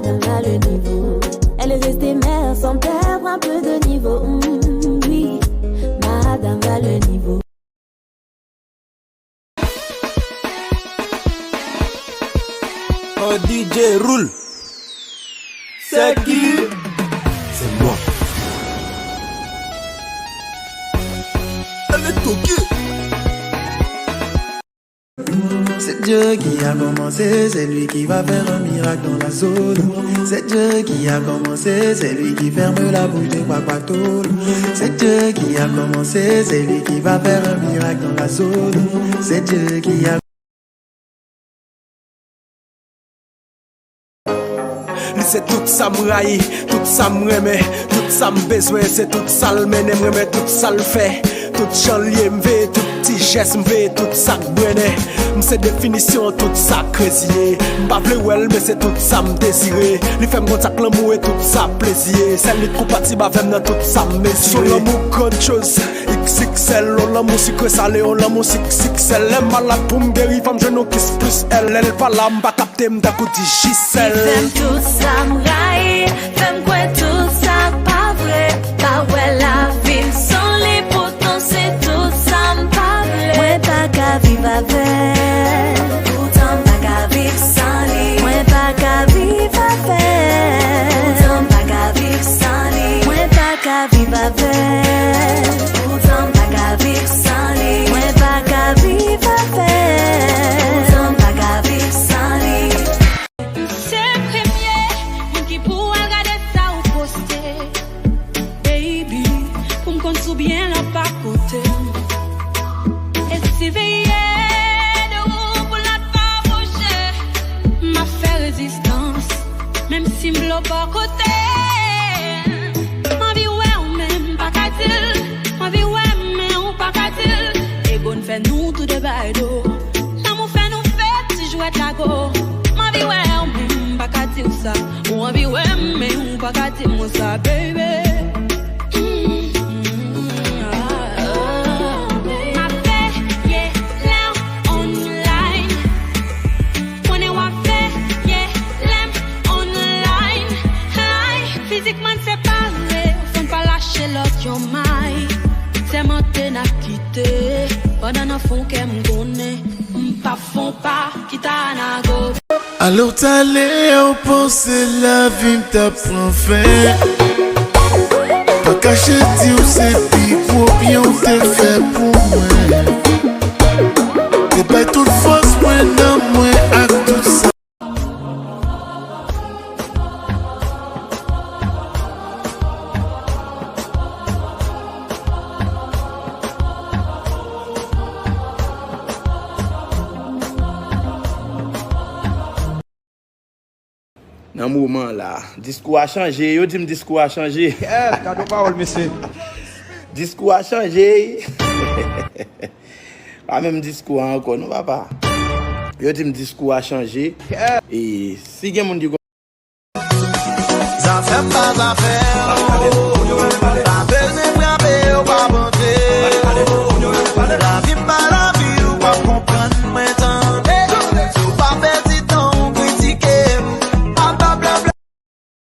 madame a le niveau. Elle est restée mère sans perdre un peu de niveau. Oui, madame a le niveau. Oh DJ roule. C'est qui? C'est moi. Elle est toquée. C'est Dieu qui a commencé, c'est lui qui va faire un miracle dans la zone. C'est Dieu qui a commencé, c'est lui qui ferme la bouche des guaguatoles. C'est Dieu qui a commencé, c'est lui qui va faire un miracle dans la zone. C'est Dieu qui a... C'est tout ça m'raille, tout ça m'remet, tout ça m'besoin, c'est tout ça l'mène, m'remet, tout ça l'fait. Tout chanlier m've, tout petit geste m've, tout ça m'brene. M'sait définition, tout ça crésier. M'bavle well, mais c'est tout ça m'désiré. Li fait m'contact l'amour et tout ça plaisir. Celle li trop parti, bah femme dans tout ça m'mesurer. Son l'amour grande chose, XXL. On l'amour sucré salé, on l'amour XXL. Elle malade pour m'guérir, femme genou kiss plus elle. Elle pas là, m'pas capter, m'da côté Giselle. Femme tout ça m'raille, femme quoi tout ça pas vrai. Pas ouais la vie sans les potents, c'est tout ça m'pas vrai. Moi pas qu'à vivre avec, pourtant pas qu'à vivre sans lui. Moi pas qu'à vivre avec, pourtant pas qu'à vivre sans lui. Moi pas qu'à vivre avec, pourtant pas qu'à vivre sans lui. Moi pas qu'à vivre avec, pourtant pas qu'à vivre sans lui. Bien là pas côté. Et si veillé de vous pour la pas bouger, m'a fait résistance, même si m'blo pas côté. Ma vie ouais ou même pas qu'à-t-il, ma vie ouais mais ou pas qu'à-t-il. Et bonne fait nous tout de baïdo, l'amour fait nous fait si jouet la go. Ma vie ouais ou même pas qu'à-t-il ça, ou ma vie ouais mais ou pas qu'à-t-il moi ça baby. C'est monté n'a quitté, pendant un fond qu'elle m'gonne, pas fond pas, quitte à nago. Alors t'allais au penser la vie t'apprend fait. Pas cacher dire c'est pire pour bien ou t'es fait pour moi. T'es pas toute force moi non moi à tout ça. Dans le moment là, discours a changé, yo dit discours a changé. Cadeau parole, monsieur. Discours a changé. Pas même discours encore, non papa. Yo dit discours a changé. Et si gen moun di Ça fait pas affaire.